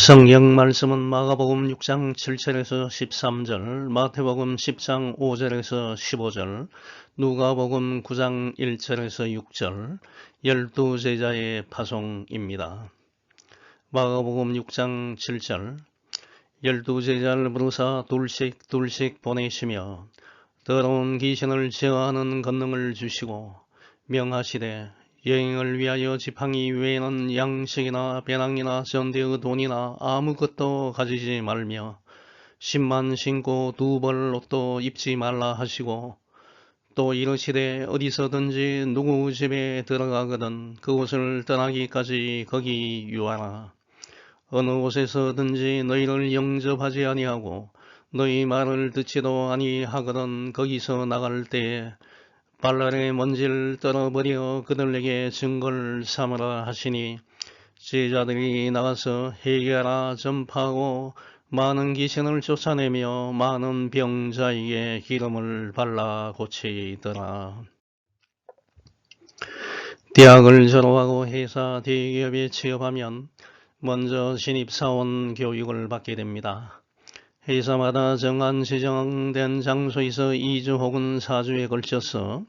성경 말씀은 마가복음 6장 7절에서 13절, 마태복음 10장 5절에서 15절, 누가복음 9장 1절에서 6절, 12제자의 파송입니다. 마가복음 6장 7절, 12제자를 부르사 둘씩 보내시며 더러운 귀신을 제어하는 권능을 주시고 명하시되 여행을 위하여 지팡이 외에는 양식이나 배낭이나 전대의 돈이나 아무것도 가지지 말며 신만 신고 두 벌 옷도 입지 말라 하시고 또 이르시되 어디서든지 누구 집에 들어가거든 그곳을 떠나기까지 거기 유하라. 어느 곳에서든지 너희를 영접하지 아니하고 너희 말을 듣지도 아니하거든 거기서 나갈 때에 발날의 먼지를 떨어버려 그들에게 증거를 삼으라 하시니 제자들이 나가서 회개하라 전파하고 많은 귀신을 쫓아내며 많은 병자에게 기름을 발라 고치더라. 대학을 졸업하고 회사 대기업에 취업하면 먼저 신입사원 교육을 받게 됩니다. 회사마다 정한 지정된 장소에서 2주 혹은 4주에 걸쳐서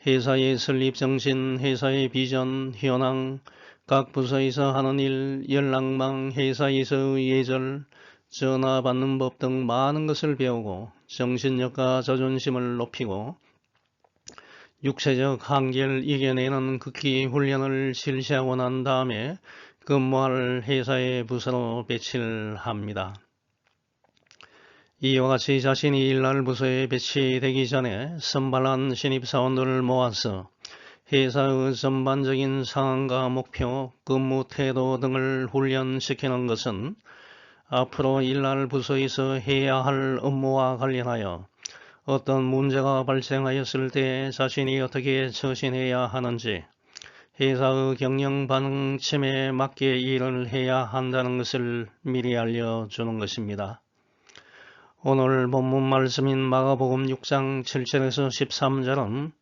회사의 설립정신, 회사의 비전, 현황, 각 부서에서 하는 일, 연락망, 회사에서의 예절, 전화 받는 법 등 많은 것을 배우고 정신력과 자존심을 높이고 육체적 한계를 이겨내는 극기 훈련을 실시하고 난 다음에 근무할 회사의 부서로 배치를 합니다. 이와 같이 자신이 일할 부서에 배치되기 전에 선발한 신입사원들을 모아서 회사의 전반적인 상황과 목표, 근무 태도 등을 훈련시키는 것은 앞으로 일할 부서에서 해야 할 업무와 관련하여 어떤 문제가 발생하였을 때 자신이 어떻게 처신해야 하는지, 회사의 경영 방침에 맞게 일을 해야 한다는 것을 미리 알려주는 것입니다. 오늘 본문 말씀인 마가복음 6장 7절에서 13절은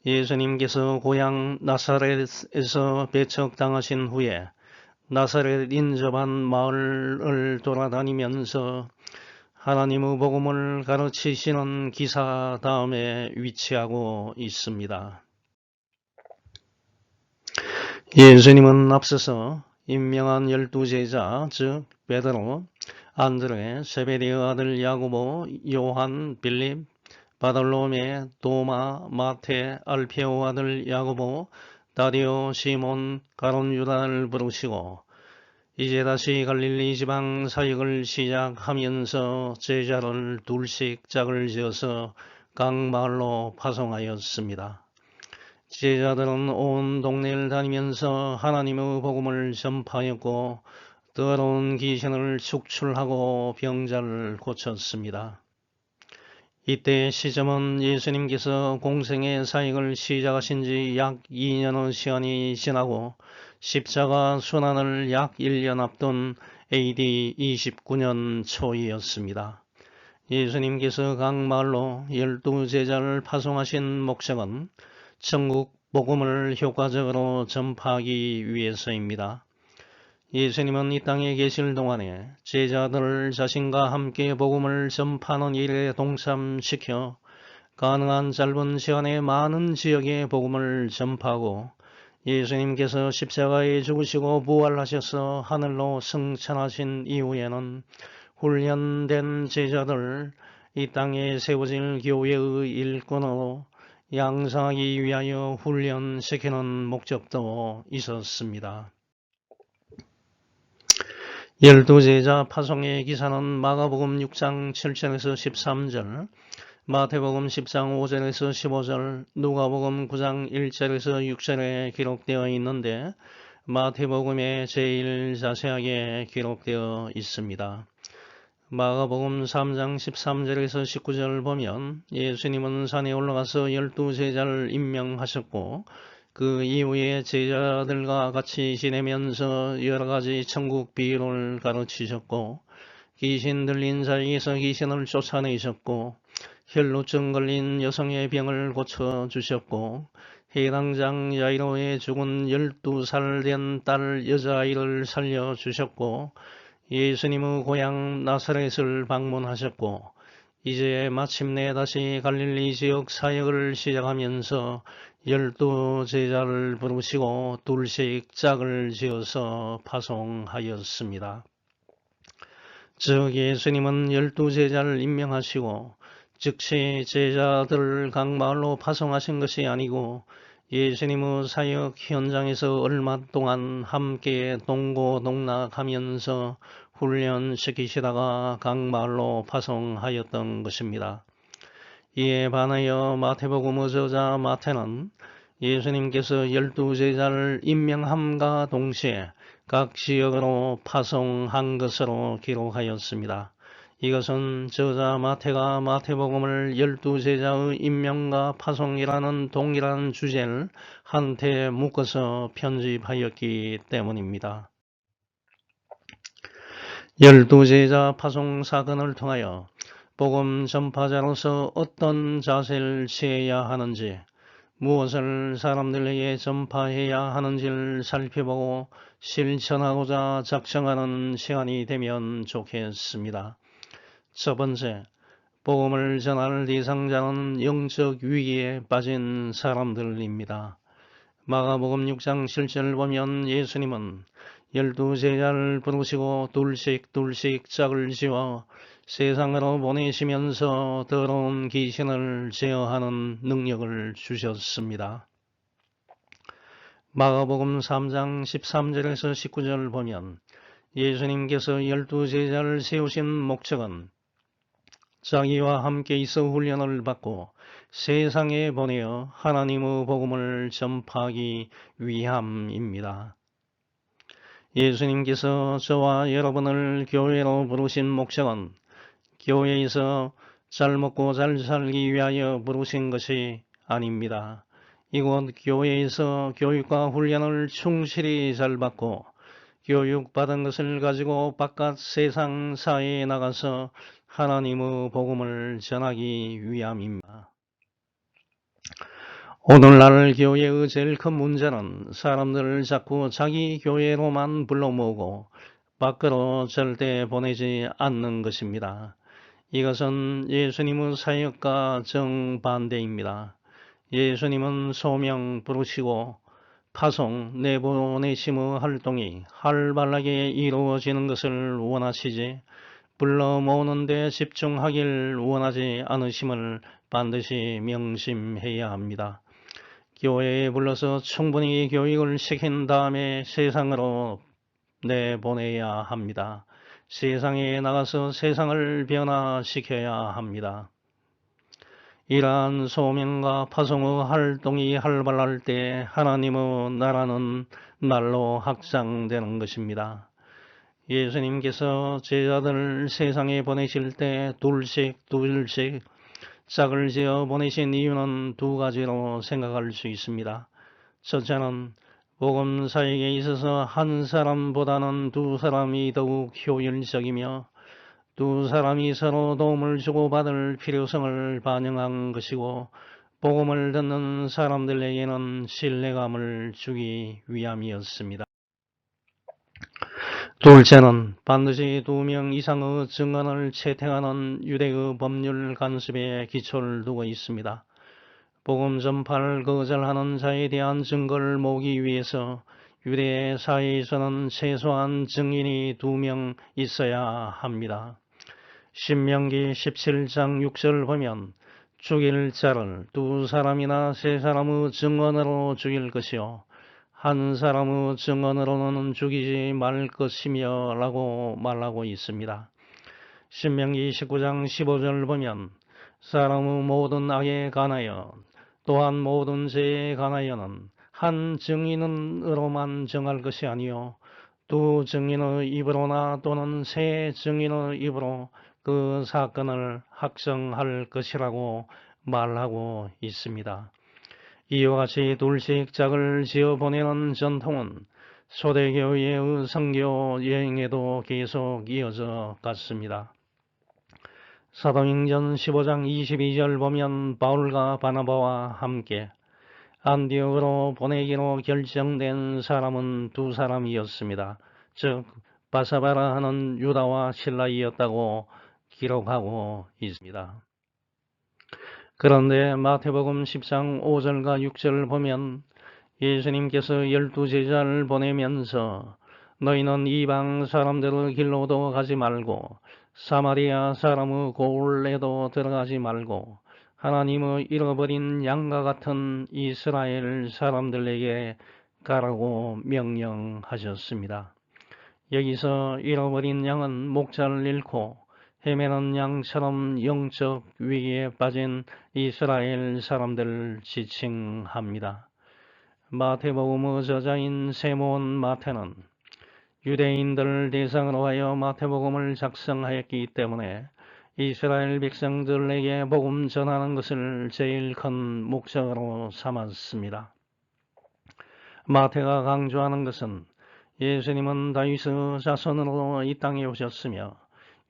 예수님께서 고향 나사렛에서 배척당하신 후에 나사렛 인접한 마을을 돌아다니면서 하나님의 복음을 가르치시는 기사 다음에 위치하고 있습니다. 예수님은 앞서서 임명한 12제자, 즉 베드로, 안드레, 세베대의 아들 야고보, 요한, 빌립, 바돌로메, 도마, 마테, 알페오 아들 야고보, 다디오, 시몬, 가론 유다를 부르시고 이제 다시 갈릴리 지방 사역을 시작하면서 제자를 둘씩 짝을 지어서 각 마을로 파송하였습니다. 제자들은 온 동네를 다니면서 하나님의 복음을 전파하였고 더러운 귀신을 축출하고 병자를 고쳤습니다. 이때 시점은 예수님께서 공생의 사역을 시작하신 지 약 2년의 시간이 지나고 십자가 순환을 약 1년 앞둔 AD 29년 초이었습니다. 예수님께서 각 마을로 12제자를 파송하신 목적은 천국 복음을 효과적으로 전파하기 위해서입니다. 예수님은 이 땅에 계실 동안에 제자들을 자신과 함께 복음을 전파하는 일에 동참시켜 가능한 짧은 시간에 많은 지역에 복음을 전파하고 예수님께서 십자가에 죽으시고 부활하셔서 하늘로 승천하신 이후에는 훈련된 제자들, 이 땅에 세워질 교회의 일꾼으로 양성하기 위하여 훈련시키는 목적도 있었습니다. 12제자 파송의 기사는 마가복음 6장 7절에서 13절, 마태복음 10장 5절에서 15절, 누가복음 9장 1절에서 6절에 기록되어 있는데 마태복음에 제일 자세하게 기록되어 있습니다. 마가복음 3장 13절에서 19절 보면 예수님은 산에 올라가서 12제자를 임명하셨고 그 이후에 제자들과 같이 지내면서 여러가지 천국 비유를 가르치셨고 귀신 들린 자에게서 귀신을 쫓아내셨고 혈루증 걸린 여성의 병을 고쳐주셨고 해당장 야이로의 죽은 12살 된 딸 여자아이를 살려주셨고 예수님의 고향 나사렛을 방문하셨고 이제 마침내 다시 갈릴리 지역 사역을 시작하면서 12제자를 부르시고 둘씩 짝을 지어서 파송하였습니다. 즉 예수님은 12제자를 임명하시고 즉시 제자들을 각 마을로 파송하신 것이 아니고 예수님의 사역 현장에서 얼마 동안 함께 동고동락하면서 훈련시키시다가 각 마을로 파송하였던 것입니다. 이에 반하여 마태복음의 저자 마태는 예수님께서 12제자를 임명함과 동시에 각 지역으로 파송한 것으로 기록하였습니다. 이것은 저자 마태가 마태복음을 12제자의 임명과 파송이라는 동일한 주제를 한테 묶어서 편집하였기 때문입니다. 12제자 파송 사건을 통하여 복음 전파자로서 어떤 자세를 취해야 하는지, 무엇을 사람들에게 전파해야 하는지를 살펴보고 실천하고자 작정하는 시간이 되면 좋겠습니다. 첫 번째, 복음을 전할 대상자는 영적 위기에 빠진 사람들입니다. 마가복음 6장 7절을 보면 예수님은 12제자를 부르시고 둘씩 짝을 지어 세상으로 보내시면서 더러운 귀신을 제어하는 능력을 주셨습니다. 마가복음 3장 13절에서 19절을 보면 예수님께서 12제자를 세우신 목적은 자기와 함께 있어 훈련을 받고 세상에 보내어 하나님의 복음을 전파하기 위함입니다. 예수님께서 저와 여러분을 교회로 부르신 목적은 교회에서 잘 먹고 잘 살기 위하여 부르신 것이 아닙니다. 이곳 교회에서 교육과 훈련을 충실히 잘 받고 교육받은 것을 가지고 바깥 세상 사회에 나가서 하나님의 복음을 전하기 위함입니다. 오늘날 교회의 제일 큰 문제는 사람들을 자꾸 자기 교회로만 불러 모으고 밖으로 절대 보내지 않는 것입니다. 이것은 예수님의 사역과 정반대입니다. 예수님은 소명 부르시고 파송, 내보내심의 활동이 활발하게 이루어지는 것을 원하시지 불러 모으는 데 집중하길 원하지 않으심을 반드시 명심해야 합니다. 교회에 불러서 충분히 교육을 시킨 다음에 세상으로 내보내야 합니다. 세상에 나가서 세상을 변화시켜야 합니다. 이러한 소명과 파송의 활동이 활발할 때 하나님의 나라는 날로 확장되는 것입니다. 예수님께서 제자들을 세상에 보내실 때 둘씩 짝을 지어 보내신 이유는 두 가지로 생각할 수 있습니다. 첫째는 복음 사역에 있어서 한 사람보다는 두 사람이 더욱 효율적이며 두 사람이 서로 도움을 주고받을 필요성을 반영한 것이고 복음을 듣는 사람들에게는 신뢰감을 주기 위함이었습니다. 둘째는 반드시 2명 이상의 증언을 채택하는 유대의 법률 간섭에 기초를 두고 있습니다. 복음 전파를 거절하는 자에 대한 증거를 모으기 위해서 유대 사회에서는 최소한 증인이 2명 있어야 합니다. 신명기 17장 6절을 보면 죽일 자를 2사람이나 3사람의 증언으로 죽일 것이요 한 사람의 증언으로는 죽이지 말 것이며 라고 말하고 있습니다. 신명기 19장 15절을 보면 사람의 모든 악에 관하여 또한 모든 죄에 관하여는 한 증인으로만 정할 것이 아니요 두 증인의 입으로나 또는 세 증인의 입으로 그 사건을 확정할 것이라고 말하고 있습니다. 이와 같이 둘씩 짝을 지어 보내는 전통은 초대교회의 선교 여행에도 계속 이어져 갔습니다. 사도행전 15장 22절 보면 바울과 바나바와 함께 안디옥으로 보내기로 결정된 사람은 2사람이었습니다. 즉 바사바라 하는 유다와 실라이였다고 기록하고 있습니다. 그런데 마태복음 10장 5절과 6절을 보면 예수님께서 12제자를 보내면서 너희는 이방 사람들의 길로도 가지 말고 사마리아 사람의 고을에도 들어가지 말고 하나님의 잃어버린 양과 같은 이스라엘 사람들에게 가라고 명령하셨습니다. 여기서 잃어버린 양은 목자를 잃고 헤매는 양처럼 영적 위기에 빠진 이스라엘 사람들을 지칭합니다. 마태복음의 저자인 세모온 마태는 유대인들을 대상으로 하여 마태복음을 작성하였기 때문에 이스라엘 백성들에게 복음 전하는 것을 제일 큰 목적으로 삼았습니다. 마태가 강조하는 것은 예수님은 다윗의 자손으로 이 땅에 오셨으며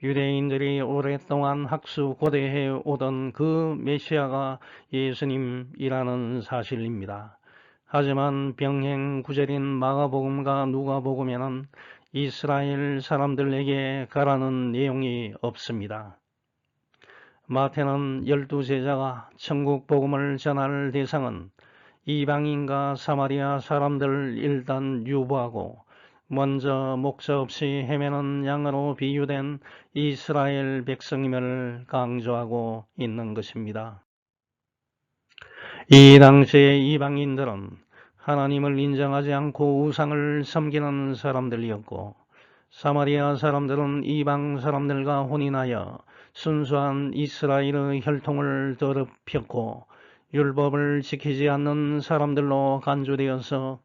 유대인들이 오랫동안 학수고대해 오던 그 메시아가 예수님이라는 사실입니다. 하지만 병행 구절인 마가복음과 누가복음에는 이스라엘 사람들에게 가라는 내용이 없습니다. 마태는 12제자가 천국 복음을 전할 대상은 이방인과 사마리아 사람들을 일단 유보하고 먼저 목자 없이 헤매는 양으로 비유된 이스라엘 백성임을 강조하고 있는 것입니다. 이 당시의 이방인들은 하나님을 인정하지 않고 우상을 섬기는 사람들이었고 사마리아 사람들은 이방 사람들과 혼인하여 순수한 이스라엘의 혈통을 더럽혔고 율법을 지키지 않는 사람들로 간주되어서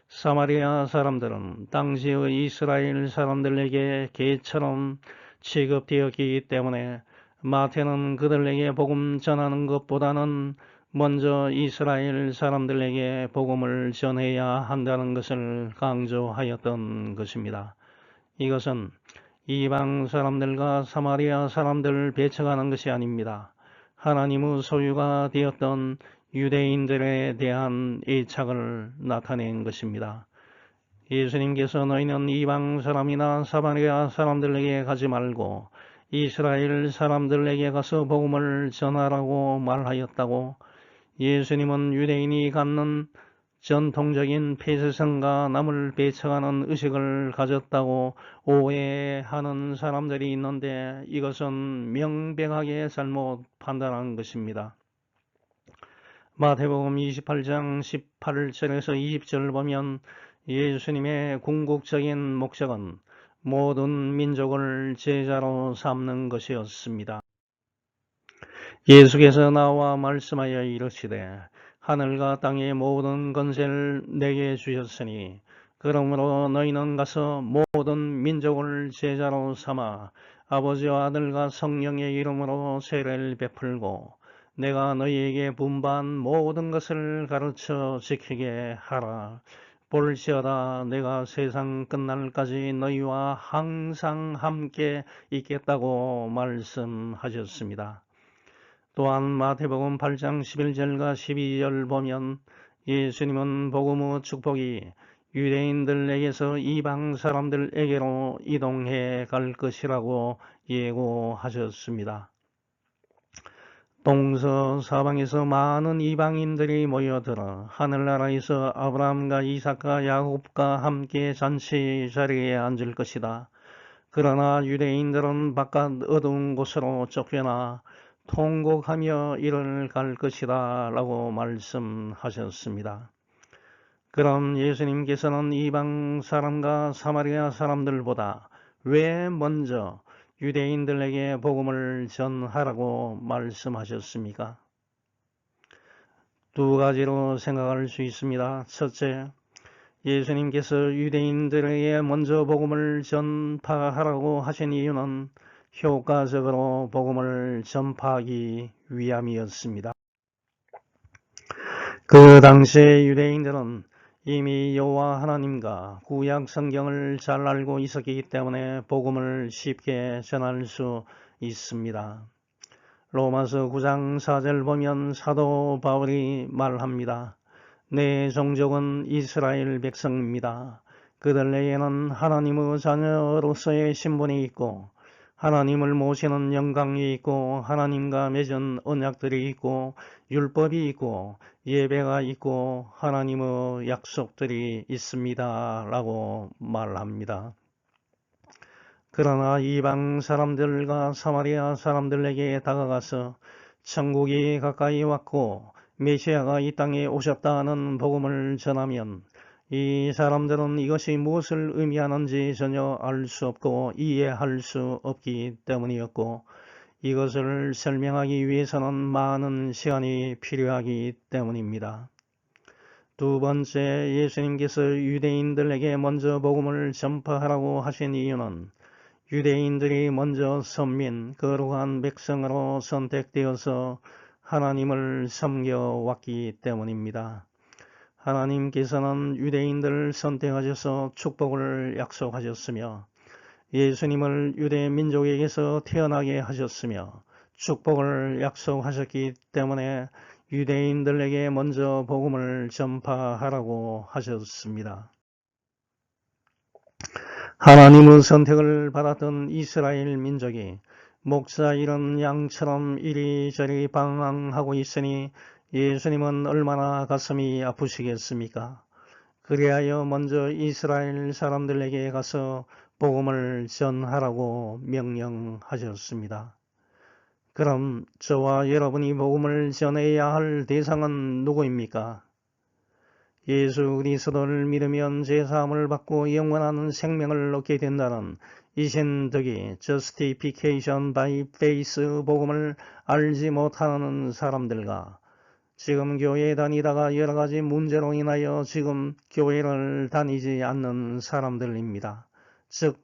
사마리아 사람들은 당시의 이스라엘 사람들에게 개처럼 취급되었기 때문에 마태는 그들에게 복음 전하는 것보다는 먼저 이스라엘 사람들에게 복음을 전해야 한다는 것을 강조하였던 것입니다. 이것은 이방 사람들과 사마리아 사람들을 배척하는 것이 아닙니다. 하나님의 소유가 되었던 유대인들에 대한 애착을 나타낸 것입니다. 예수님께서 너희는 이방 사람이나 사마리아 사람들에게 가지 말고 이스라엘 사람들에게 가서 복음을 전하라고 말하였다고 예수님은 유대인이 갖는 전통적인 폐쇄성과 남을 배척하는 의식을 가졌다고 오해하는 사람들이 있는데 이것은 명백하게 잘못 판단한 것입니다. 마태복음 28장 18절에서 20절을 보면 예수님의 궁극적인 목적은 모든 민족을 제자로 삼는 것이었습니다. 예수께서 나와 말씀하여 이르시되 하늘과 땅의 모든 권세를 내게 주셨으니 그러므로 너희는 가서 모든 민족을 제자로 삼아 아버지와 아들과 성령의 이름으로 세례를 베풀고 내가 너희에게 분부한 모든 것을 가르쳐 지키게 하라. 볼지어다 내가 세상 끝날까지 너희와 항상 함께 있겠다고 말씀하셨습니다. 또한 마태복음 8장 11절과 12절 보면 예수님은 복음의 축복이 유대인들에게서 이방 사람들에게로 이동해 갈 것이라고 예고하셨습니다. 동서사방에서 많은 이방인들이 모여들어 하늘나라에서 아브라함과 이삭과 야곱과 함께 잔치 자리에 앉을 것이다. 그러나 유대인들은 바깥 어두운 곳으로 쫓겨나 통곡하며 이를 갈 것이다 라고 말씀하셨습니다. 그럼 예수님께서는 이방 사람과 사마리아 사람들보다 왜 먼저 유대인들에게 복음을 전하라고 말씀하셨습니까? 두 가지로 생각할 수 있습니다. 첫째, 예수님께서 유대인들에게 먼저 복음을 전파하라고 하신 이유는 효과적으로 복음을 전파하기 위함이었습니다. 그 당시의 유대인들은 이미 여호와 하나님과 구약 성경을 잘 알고 있었기 때문에 복음을 쉽게 전할 수 있습니다. 로마서 9장 4절 보면 사도 바울이 말합니다. 내 종족은 이스라엘 백성입니다. 그들에게는 하나님의 자녀로서의 신분이 있고 하나님을 모시는 영광이 있고 하나님과 맺은 언약들이 있고 율법이 있고 예배가 있고 하나님의 약속들이 있습니다 라고 말합니다. 그러나 이방 사람들과 사마리아 사람들에게 다가가서 천국이 가까이 왔고 메시아가 이 땅에 오셨다는 복음을 전하면 이 사람들은 이것이 무엇을 의미하는지 전혀 알 수 없고 이해할 수 없기 때문이었고 이것을 설명하기 위해서는 많은 시간이 필요하기 때문입니다. 두 번째, 예수님께서 유대인들에게 먼저 복음을 전파하라고 하신 이유는 유대인들이 먼저 선민, 거룩한 백성으로 선택되어서 하나님을 섬겨왔기 때문입니다. 하나님께서는 유대인들을 선택하셔서 축복을 약속하셨으며 예수님을 유대 민족에게서 태어나게 하셨으며 축복을 약속하셨기 때문에 유대인들에게 먼저 복음을 전파하라고 하셨습니다. 하나님의 선택을 받았던 이스라엘 민족이 목자 잃은 양처럼 이리저리 방황하고 있으니 예수님은 얼마나 가슴이 아프시겠습니까? 그리하여 먼저 이스라엘 사람들에게 가서 복음을 전하라고 명령하셨습니다. 그럼 저와 여러분이 복음을 전해야 할 대상은 누구입니까? 예수 그리스도를 믿으면 죄사함을 받고 영원한 생명을 얻게 된다는 이신덕이 Justification by Faith 복음을 알지 못하는 사람들과 지금 교회에 다니다가 여러가지 문제로 인하여 지금 교회를 다니지 않는 사람들입니다. 즉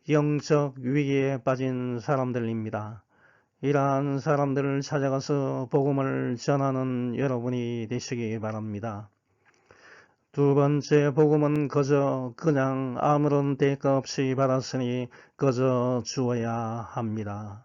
영적 위기에 빠진 사람들입니다. 이러한 사람들을 찾아가서 복음을 전하는 여러분이 되시기 바랍니다. 두 번째, 복음은 그냥 아무런 대가 없이 받았으니 거저 주어야 합니다.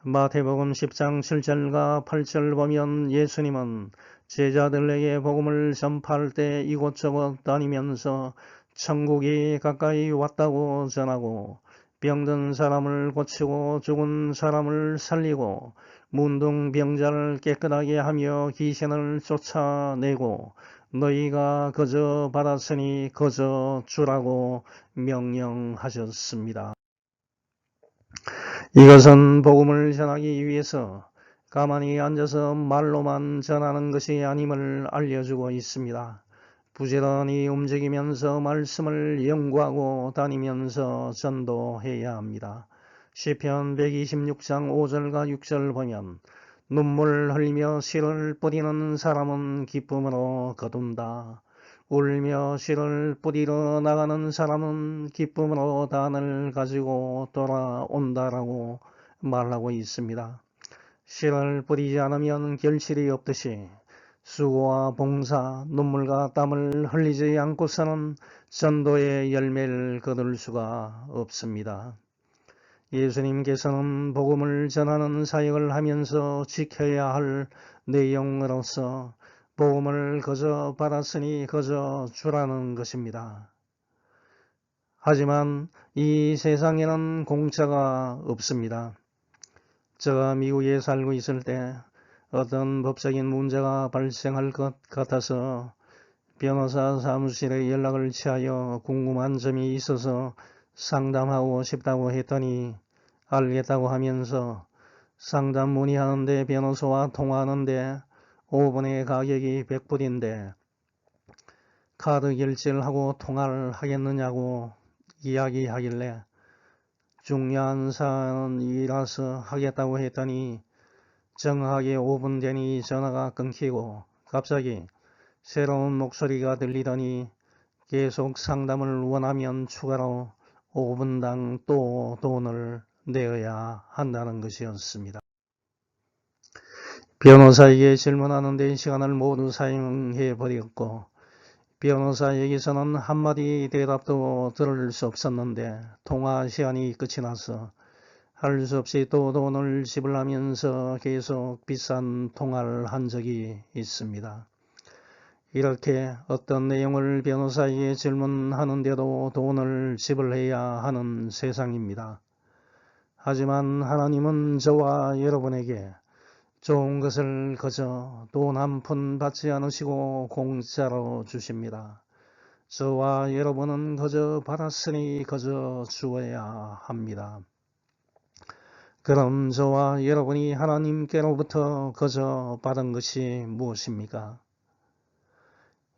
마태복음 10장 7절과 8절 보면 예수님은 제자들에게 복음을 전파할 때 이곳저곳 다니면서 천국이 가까이 왔다고 전하고 병든 사람을 고치고 죽은 사람을 살리고 문둥병자를 깨끗하게 하며 귀신을 쫓아내고 너희가 거저 받았으니 거저 주라고 명령하셨습니다. 이것은 복음을 전하기 위해서 가만히 앉아서 말로만 전하는 것이 아님을 알려주고 있습니다. 부지런히 움직이면서 말씀을 연구하고 다니면서 전도해야 합니다. 시편 126장 5절과 6절 보면 눈물 흘리며 씨를 뿌리는 사람은 기쁨으로 거둔다. 울며 씨를 뿌리러 나가는 사람은 기쁨으로 단을 가지고 돌아온다라고 말하고 있습니다. 씨를 뿌리지 않으면 결실이 없듯이 수고와 봉사, 눈물과 땀을 흘리지 않고서는 전도의 열매를 거둘 수가 없습니다. 예수님께서는 복음을 전하는 사역을 하면서 지켜야 할 내용으로서 복음을 거저 받았으니 거저 주라는 것입니다. 하지만 이 세상에는 공짜가 없습니다. 제가 미국에 살고 있을 때 어떤 법적인 문제가 발생할 것 같아서 변호사 사무실에 연락을 취하여 궁금한 점이 있어서 상담하고 싶다고 했더니 알겠다고 하면서 상담 문의하는데 변호사와 통화하는데 5분의 가격이 100불인데 카드 결제를 하고 통화를 하겠느냐고 이야기하길래 중요한 사안이라서 하겠다고 했더니 정확하게 5분 되니 전화가 끊기고 갑자기 새로운 목소리가 들리더니 계속 상담을 원하면 추가로 5분당 또 돈을 내어야 한다는 것이었습니다. 변호사에게 질문하는 데 시간을 모두 사용해버렸고 변호사에게서는 한마디 대답도 들을 수 없었는데 통화 시간이 끝이 나서 할 수 없이 또 돈을 지불하면서 계속 비싼 통화를 한 적이 있습니다. 이렇게 어떤 내용을 변호사에게 질문하는데도 돈을 지불해야 하는 세상입니다. 하지만 하나님은 저와 여러분에게 좋은 것을 그저 돈 한 푼 받지 않으시고 공짜로 주십니다. 저와 여러분은 그저 받았으니 그저 주어야 합니다. 그럼 저와 여러분이 하나님께로부터 그저 받은 것이 무엇입니까?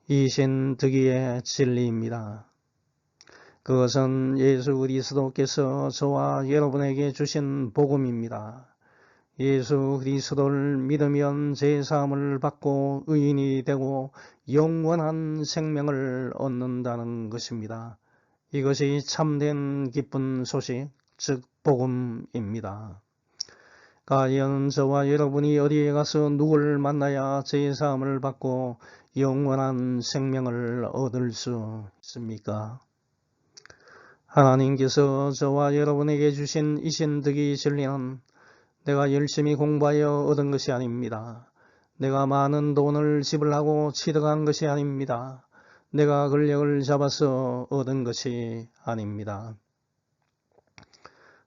이신득이의 진리입니다. 그것은 예수 그리스도께서 저와 여러분에게 주신 복음입니다. 예수 그리스도를 믿으면 제사함을 받고 의인이 되고 영원한 생명을 얻는다는 것입니다. 이것이 참된 기쁜 소식, 즉 복음입니다. 과연 저와 여러분이 어디에 가서 누굴 만나야 제사함을 받고 영원한 생명을 얻을 수 있습니까? 하나님께서 저와 여러분에게 주신 이신득이 진리는 내가 열심히 공부하여 얻은 것이 아닙니다. 내가 많은 돈을 지불하고 취득한 것이 아닙니다. 내가 권력을 잡아서 얻은 것이 아닙니다.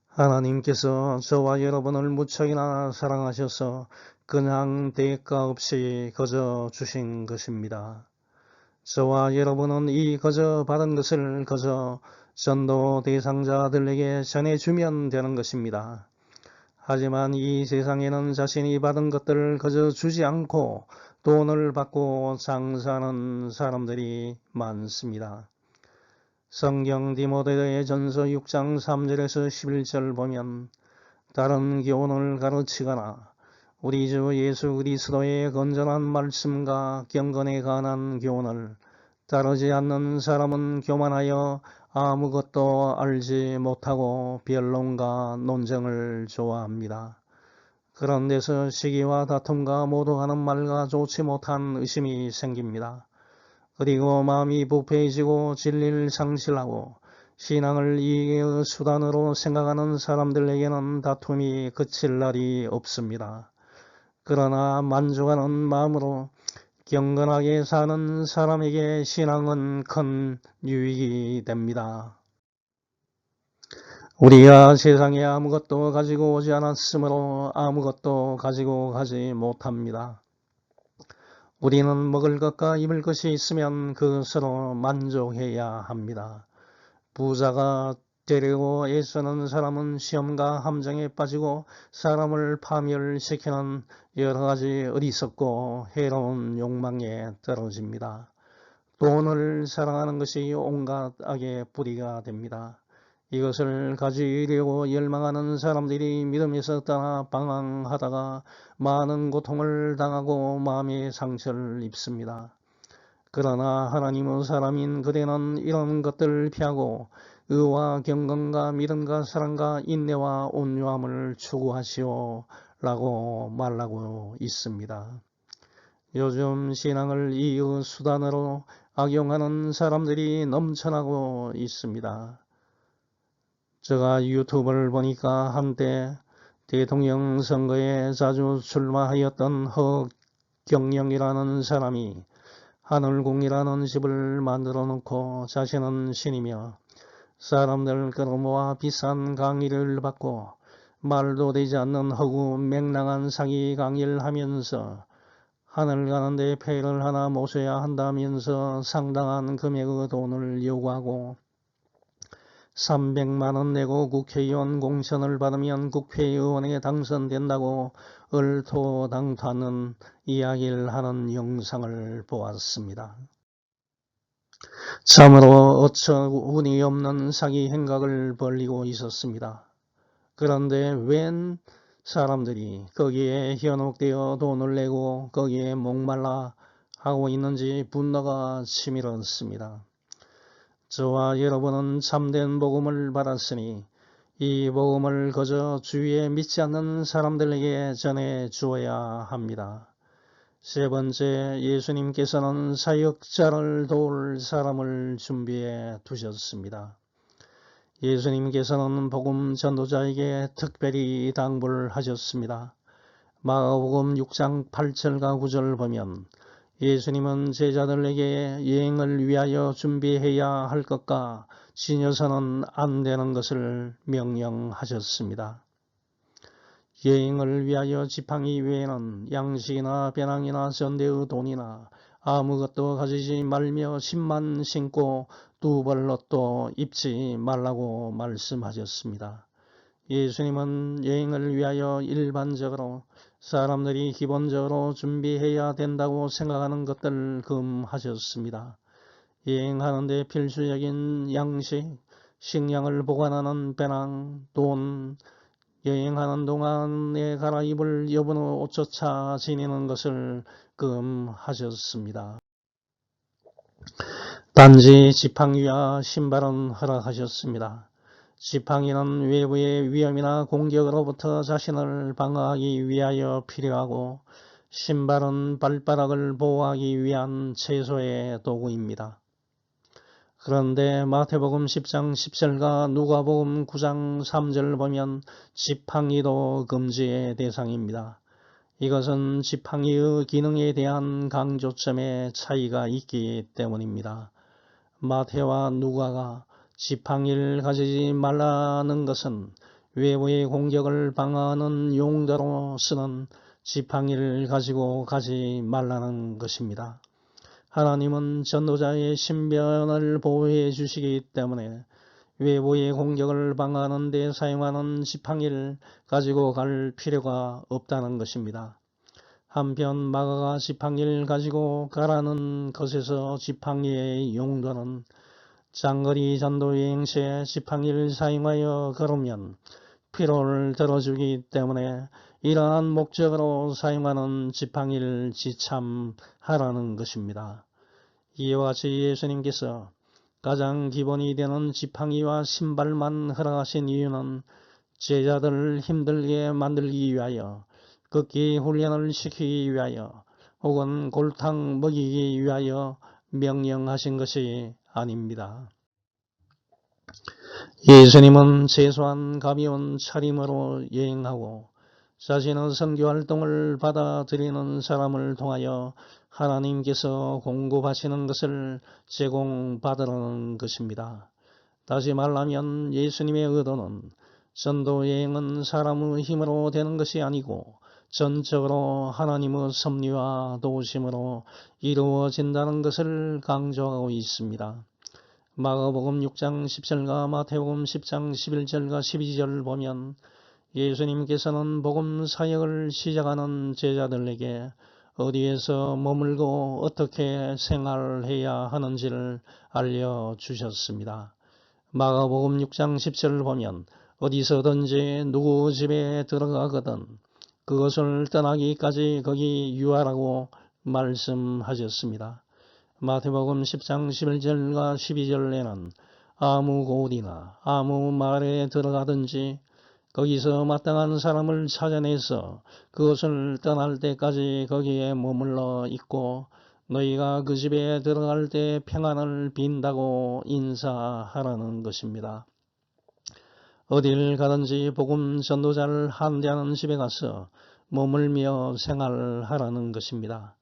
하나님께서 저와 여러분을 무척이나 사랑하셔서 그냥 대가 없이 거저 주신 것입니다. 저와 여러분은 이 거저 받은 것을 거저 전도 대상자들에게 전해주면 되는 것입니다. 하지만 이 세상에는 자신이 받은 것들을 거저 주지 않고 돈을 받고 장사하는 사람들이 많습니다. 성경 디모데의 전서 6장 3절에서 11절 보면 다른 교훈을 가르치거나 우리 주 예수 그리스도의 건전한 말씀과 경건에 관한 교훈을 따르지 않는 사람은 교만하여 아무것도 알지 못하고 변론과 논쟁을 좋아합니다. 그런 데서 시기와 다툼과 모독하는 말과 좋지 못한 의심이 생깁니다. 그리고 마음이 부패해지고 진리를 상실하고 신앙을 이익의 수단으로 생각하는 사람들에게는 다툼이 그칠 날이 없습니다. 그러나 만족하는 마음으로 경건하게 사는 사람에게 신앙은 큰 유익이 됩니다. 우리가 세상에 아무것도 가지고 오지 않았으므로 아무것도 가지고 가지 못합니다. 우리는 먹을 것과 입을 것이 있으면 그것으로 만족해야 합니다. 부자가 되려고 애쓰는 사람은 시험과 함정에 빠지고 사람을 파멸시키는 여러 가지 어리석고 해로운 욕망에 떨어집니다. 돈을 사랑하는 것이 온갖 악의 뿌리가 됩니다. 이것을 가지려고 열망하는 사람들이 믿음에서 떠나 방황하다가 많은 고통을 당하고 마음의 상처를 입습니다. 그러나 하나님의 사람인 그대는 이런 것들을 피하고 의와 경건과 믿음과 사랑과 인내와 온유함을 추구하시오 라고 말하고 있습니다. 요즘 신앙을 이익의 수단으로 악용하는 사람들이 넘쳐나고 있습니다. 제가 유튜브를 보니까 한때 대통령 선거에 자주 출마하였던 허경영이라는 사람이 하늘궁이라는 집을 만들어 놓고 자신은 신이며 사람들 끌어모아 비싼 강의를 받고 말도 되지 않는 허구 맹랑한 사기 강의를 하면서 하늘 가는데 패를 하나 모셔야 한다면서 상당한 금액의 돈을 요구하고 300만원 내고 국회의원 공천을 받으면 국회의원에 당선된다고 얼토당토하는 이야기를 하는 영상을 보았습니다. 참으로 어처구니 없는 사기 행각을 벌이고 있었습니다. 그런데 웬 사람들이 거기에 현혹되어 돈을 내고 거기에 목말라 하고 있는지 분노가 치밀었습니다. 저와 여러분은 참된 복음을 받았으니 이 복음을 그저 주위에 믿지 않는 사람들에게 전해 주어야 합니다. 세 번째, 예수님께서는 사역자를 도울 사람을 준비해 두셨습니다. 예수님께서는 복음 전도자에게 특별히 당부를 하셨습니다. 마가복음 6장 8절과 9절 보면 예수님은 제자들에게 여행을 위하여 준비해야 할 것과 지녀서는 안 되는 것을 명령하셨습니다. 여행을 위하여 지팡이 외에는 양식이나 배낭이나 전대의 돈이나 아무것도 가지지 말며 신만 신고 두 벌옷도 입지 말라고 말씀하셨습니다. 예수님은 여행을 위하여 일반적으로 사람들이 기본적으로 준비해야 된다고 생각하는 것들을 금하셨습니다. 여행하는 데 필수적인 양식, 식량을 보관하는 배낭, 돈, 여행하는 동안에 갈아입을 여분의 옷조차 지니는 것을 금하셨습니다. 단지 지팡이와 신발은 허락하셨습니다. 지팡이는 외부의 위험이나 공격으로부터 자신을 방어하기 위하여 필요하고, 신발은 발바닥을 보호하기 위한 최소의 도구입니다. 그런데 마태복음 10장 10절과 누가복음 9장 3절을 보면 지팡이도 금지의 대상입니다. 이것은 지팡이의 기능에 대한 강조점의 차이가 있기 때문입니다. 마태와 누가가 지팡이를 가지지 말라는 것은 외부의 공격을 방어하는 용도로 쓰는 지팡이를 가지고 가지 말라는 것입니다. 하나님은 전도자의 신변을 보호해 주시기 때문에 외부의 공격을 방어하는 데 사용하는 지팡이를 가지고 갈 필요가 없다는 것입니다. 한편 마가가 지팡이를 가지고 가라는 것에서 지팡이의 용도는 장거리 전도 여행 시에 지팡이를 사용하여 걸으면 피로를 덜어주기 때문에 이러한 목적으로 사용하는 지팡이를 지참하라는 것입니다. 이와 같이 예수님께서 가장 기본이 되는 지팡이와 신발만 허락하신 이유는 제자들을 힘들게 만들기 위하여, 걷기 훈련을 시키기 위하여, 혹은 골탕 먹이기 위하여 명령하신 것이 아닙니다. 예수님은 최소한 가벼운 차림으로 여행하고 자신의 선교활동을 받아들이는 사람을 통하여 하나님께서 공급하시는 것을 제공받으라는 것입니다. 다시 말하면 예수님의 의도는 전도 여행은 사람의 힘으로 되는 것이 아니고 전적으로 하나님의 섭리와 도우심으로 이루어진다는 것을 강조하고 있습니다. 마가복음 6장 10절과 마태복음 10장 11절과 12절을 보면 예수님께서는 복음 사역을 시작하는 제자들에게 어디에서 머물고 어떻게 생활해야 하는지를 알려주셨습니다. 마가복음 6장 10절을 보면 어디서든지 누구 집에 들어가거든 그것을 떠나기까지 거기 유하라고 말씀하셨습니다. 마태복음 10장 11절과 12절에는 아무 곳이나 아무 마을에 들어가든지 거기서 마땅한 사람을 찾아내서 그것을 떠날 때까지 거기에 머물러 있고 너희가 그 집에 들어갈 때 평안을 빈다고 인사하라는 것입니다. 어딜 가든지 복음 전도자를 한대하는 집에 가서 머물며 생활하라는 것입니다.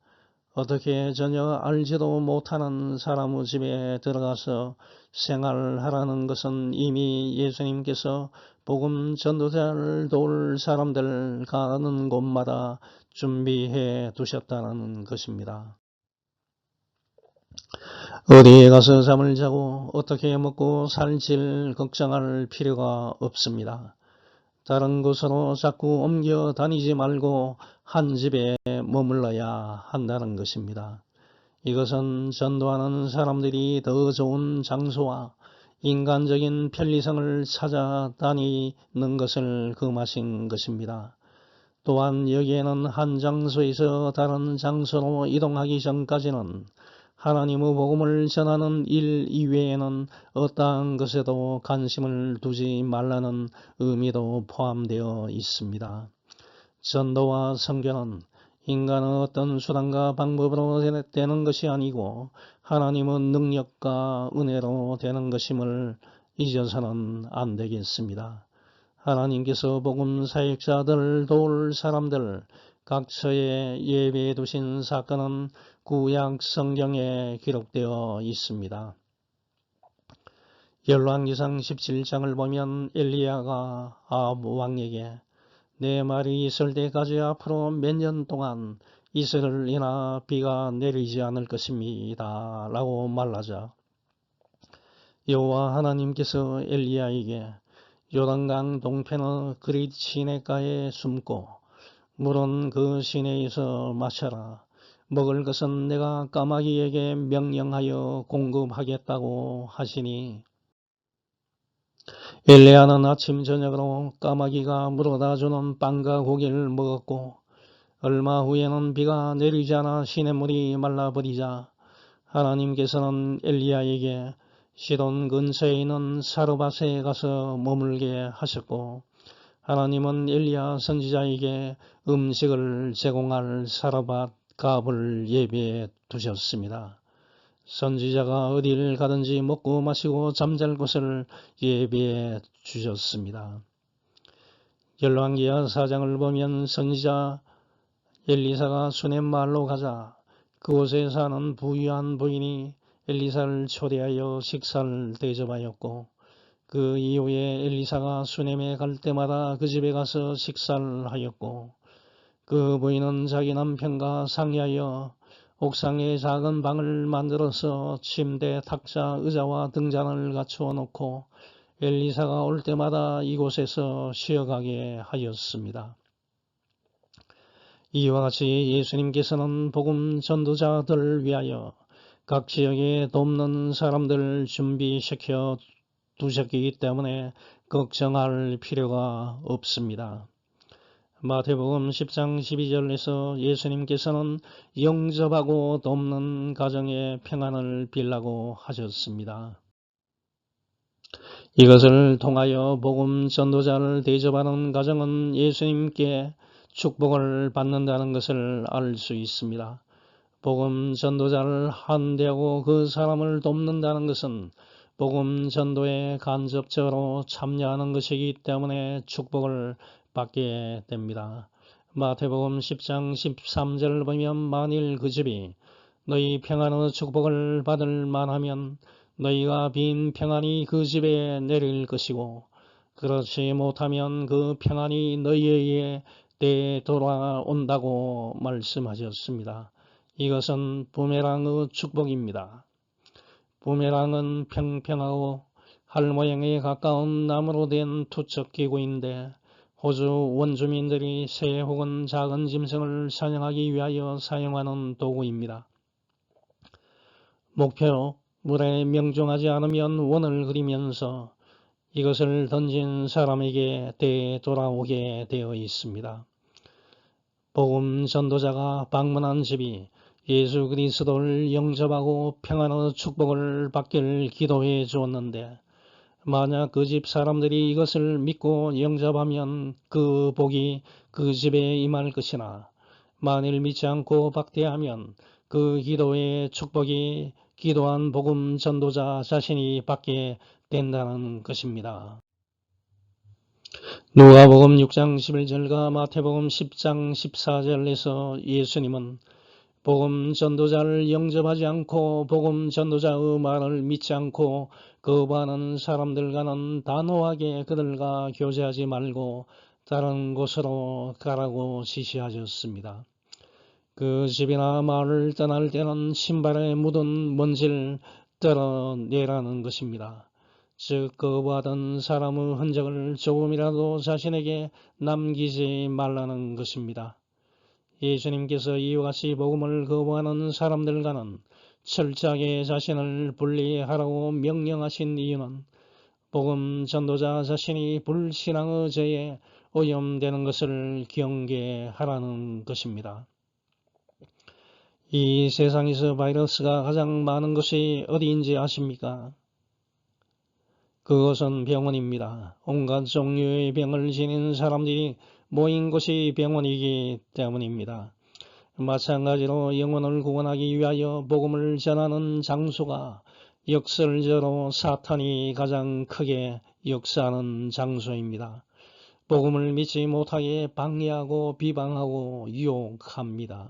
어떻게 전혀 알지도 못하는 사람의 집에 들어가서 생활하라는 것은 이미 예수님께서 복음 전도자를 도울 사람들 가는 곳마다 준비해 두셨다는 것입니다. 어디에 가서 잠을 자고 어떻게 먹고 살지를 걱정할 필요가 없습니다. 다른 곳으로 자꾸 옮겨 다니지 말고 한 집에 머물러야 한다는 것입니다. 이것은 전도하는 사람들이 더 좋은 장소와 인간적인 편리성을 찾아다니는 것을 금하신 것입니다. 또한 여기에는 한 장소에서 다른 장소로 이동하기 전까지는 하나님의 복음을 전하는 일 이외에는 어떠한 것에도 관심을 두지 말라는 의미도 포함되어 있습니다. 전도와 선교는 인간의 어떤 수단과 방법으로 되는 것이 아니고 하나님의 능력과 은혜로 되는 것임을 잊어서는 안 되겠습니다. 하나님께서 복음 사역자들을 도울 사람들, 각 처에 예배해 두신 사건은 구약 성경에 기록되어 있습니다. 열왕기상 17장을 보면 엘리야가 아합 왕에게 내 말이 있을 때까지 앞으로 몇 년 동안 이스라엘이나 비가 내리지 않을 것입니다 라고 말하자 여호와 하나님께서 엘리야에게 요단강 동편의 그릿 시내가에 숨고 물은 그 시내에서 마셔라. 먹을 것은 내가 까마귀에게 명령하여 공급하겠다고 하시니 엘리야는 아침 저녁으로 까마귀가 물어다 주는 빵과 고기를 먹었고 얼마 후에는 비가 내리지 않아 시냇물이 말라버리자 하나님께서는 엘리야에게 시돈 근처에 있는 사르밧에 가서 머물게 하셨고 하나님은 엘리야 선지자에게 음식을 제공할 사르밧 값을 예비해 두셨습니다. 선지자가 어디를 가든지 먹고 마시고 잠잘 곳을 예비해 주셨습니다. 열왕기하 4장을 보면 선지자 엘리사가 수넴 마을로 가자 그곳에 사는 부유한 부인이 엘리사를 초대하여 식사를 대접하였고 그 이후에 엘리사가 수넴에 갈 때마다 그 집에 가서 식사를 하였고 그 부인은 자기 남편과 상의하여 옥상에 작은 방을 만들어서 침대, 탁자, 의자와 등잔을 갖추어 놓고 엘리사가 올 때마다 이곳에서 쉬어가게 하였습니다. 이와 같이 예수님께서는 복음 전도자들을 위하여 각 지역에 돕는 사람들을 준비시켜 두셨기 때문에 걱정할 필요가 없습니다. 마태복음 10장 12절에서 예수님께서는 영접하고 돕는 가정에 평안을 빌라고 하셨습니다. 이것을 통하여 복음 전도자를 대접하는 가정은 예수님께 축복을 받는다는 것을 알 수 있습니다. 복음 전도자를 한대하고 그 사람을 돕는다는 것은 복음 전도에 간접적으로 참여하는 것이기 때문에 축복을 받게 됩니다. 마태복음 10장 13절을 보면 만일 그 집이 너희 평안의 축복을 받을 만하면 너희가 빈 평안이 그 집에 내릴 것이고 그렇지 못하면 그 평안이 너희에게 되돌아온다고 말씀하셨습니다. 이것은 부메랑의 축복입니다. 부메랑은 평평하고 할 모양에 가까운 나무로 된 투척기구인데 호주 원주민들이 새 혹은 작은 짐승을 사냥하기 위하여 사용하는 도구입니다. 목표로 물에 명중하지 않으면 원을 그리면서 이것을 던진 사람에게 되돌아오게 되어 있습니다. 복음 전도자가 방문한 집이 예수 그리스도를 영접하고 평안의 축복을 받기를 기도해 주었는데 만약 그 집 사람들이 이것을 믿고 영접하면 그 복이 그 집에 임할 것이나 만일 믿지 않고 박대하면 그 기도의 축복이 기도한 복음 전도자 자신이 받게 된다는 것입니다. 누가복음 6장 11절과 마태복음 10장 14절에서 예수님은 복음 전도자를 영접하지 않고 복음 전도자의 말을 믿지 않고 거부하는 사람들과는 단호하게 그들과 교제하지 말고 다른 곳으로 가라고 지시하셨습니다. 그 집이나 마을을 떠날 때는 신발에 묻은 먼지를 떨어내라는 것입니다. 즉 거부하던 사람의 흔적을 조금이라도 자신에게 남기지 말라는 것입니다. 예수님께서 이와 같이 복음을 거부하는 사람들과는 철저하게 자신을 분리하라고 명령하신 이유는 복음 전도자 자신이 불신앙의 죄에 오염되는 것을 경계하라는 것입니다. 이 세상에서 바이러스가 가장 많은 곳이 어디인지 아십니까? 그것은 병원입니다. 온갖 종류의 병을 지닌 사람들이 모인 곳이 병원이기 때문입니다. 마찬가지로 영혼을 구원하기 위하여 복음을 전하는 장소가 역설적으로 사탄이 가장 크게 역사하는 장소입니다. 복음을 믿지 못하게 방해하고 비방하고 유혹합니다.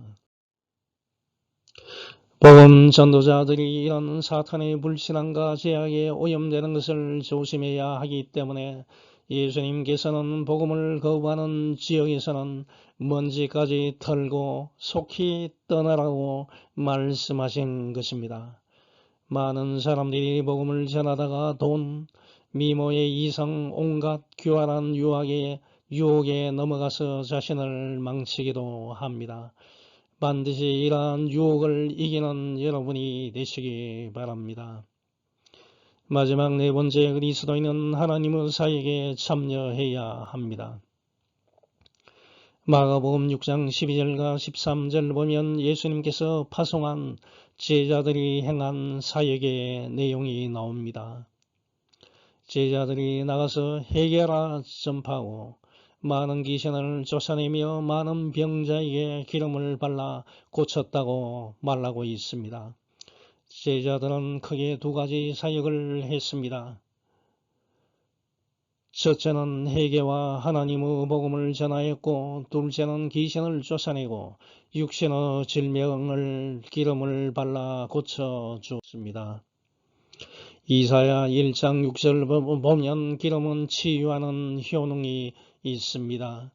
복음 전도자들이 이런 사탄의 불신앙과 제약에 오염되는 것을 조심해야 하기 때문에 예수님께서는 복음을 거부하는 지역에서는 먼지까지 털고 속히 떠나라고 말씀하신 것입니다. 많은 사람들이 복음을 전하다가 돈, 미모의 이성, 온갖 교활한 유혹에 넘어가서 자신을 망치기도 합니다. 반드시 이러한 유혹을 이기는 여러분이 되시기 바랍니다. 마지막 네 번째, 그리스도인은 하나님의 사역에 참여해야 합니다. 마가복음 6장 12절과 13절 보면 예수님께서 파송한 제자들이 행한 사역의 내용이 나옵니다. 제자들이 나가서 회개하라 전파하고 많은 귀신을 쫓아내며 많은 병자에게 기름을 발라 고쳤다고 말하고 있습니다. 제자들은 크게 두 가지 사역을 했습니다. 첫째는 회개와 하나님의 복음을 전하였고, 둘째는 귀신을 쫓아내고 육신의 질병을 기름을 발라 고쳐주었습니다. 이사야 1장 6절 보면 기름은 치유하는 효능이 있습니다.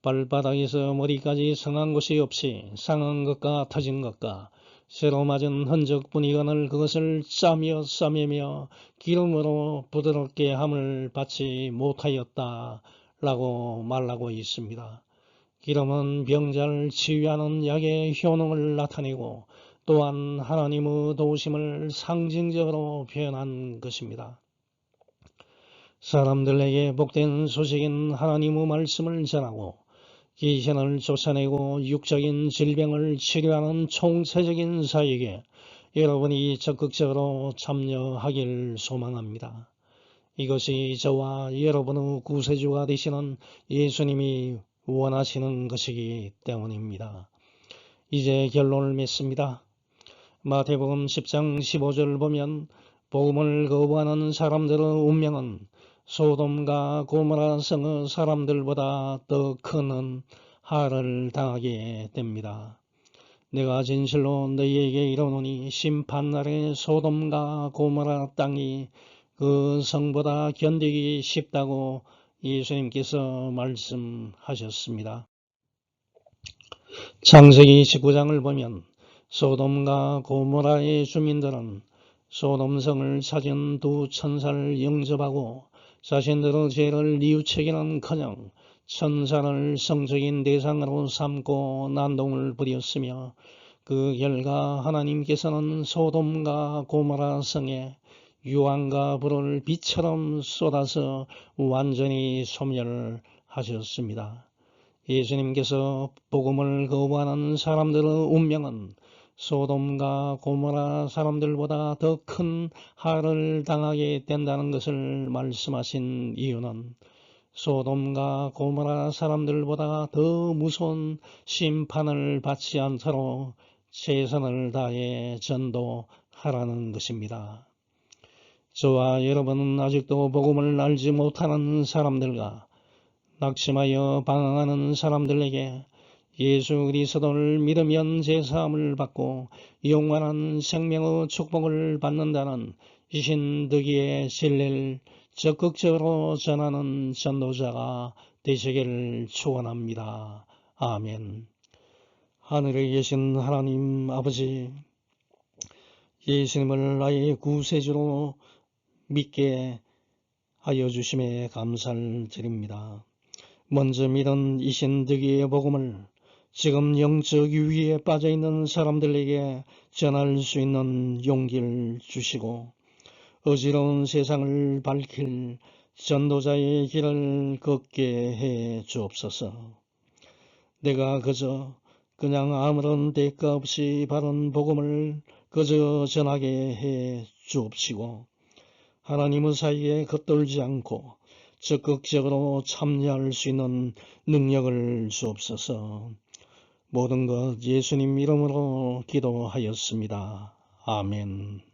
발바닥에서 머리까지 상한 곳이 없이 상한 것과 터진 것과 새로 맞은 흔적뿐이거늘 그것을 짜며 싸매며 기름으로 부드럽게 함을 받지 못하였다 라고 말하고 있습니다. 기름은 병자를 치유하는 약의 효능을 나타내고 또한 하나님의 도우심을 상징적으로 표현한 것입니다. 사람들에게 복된 소식인 하나님의 말씀을 전하고 귀신을 쫓아내고 육적인 질병을 치료하는 총체적인 사역에 여러분이 적극적으로 참여하길 소망합니다. 이것이 저와 여러분의 구세주가 되시는 예수님이 원하시는 것이기 때문입니다. 이제 결론을 맺습니다. 마태복음 10장 15절을 보면 복음을 거부하는 사람들의 운명은 소돔과 고모라 성의 사람들보다 더 큰 하를 당하게 됩니다. 내가 진실로 너희에게 이르노니 심판날에 소돔과 고모라 땅이 그 성보다 견디기 쉽다고 예수님께서 말씀하셨습니다. 창세기 19장을 보면 소돔과 고모라의 주민들은 소돔성을 찾은 두 천사를 영접하고 자신들의 죄를 뉘우치기는커녕 천사를 성적인 대상으로 삼고 난동을 부렸으며 그 결과 하나님께서는 소돔과 고모라 성에 유황과 불을 비처럼 쏟아서 완전히 소멸하셨습니다. 예수님께서 복음을 거부하는 사람들의 운명은 소돔과 고모라 사람들보다 더 큰 하를 당하게 된다는 것을 말씀하신 이유는 소돔과 고모라 사람들보다 더 무서운 심판을 받지 않도록 최선을 다해 전도하라는 것입니다. 저와 여러분은 아직도 복음을 알지 못하는 사람들과 낙심하여 방황하는 사람들에게 예수 그리스도를 믿으면 제사함을 받고 영원한 생명의 축복을 받는다는 신득이의 진리를 적극적으로 전하는 전도자가 되시기를 축원합니다. 아멘. 하늘에 계신 하나님 아버지, 예수님을 나의 구세주로 믿게 하여 주심에 감사를 드립니다. 먼저 믿은 이 신득이의 복음을 지금 영적 위기에 빠져있는 사람들에게 전할 수 있는 용기를 주시고 어지러운 세상을 밝힐 전도자의 길을 걷게 해 주옵소서. 내가 그냥 아무런 대가 없이 바른 복음을 그저 전하게 해 주옵시고 하나님의 사이에 겉돌지 않고 적극적으로 참여할 수 있는 능력을 주옵소서. 모든 것 예수님 이름으로 기도하였습니다. 아멘.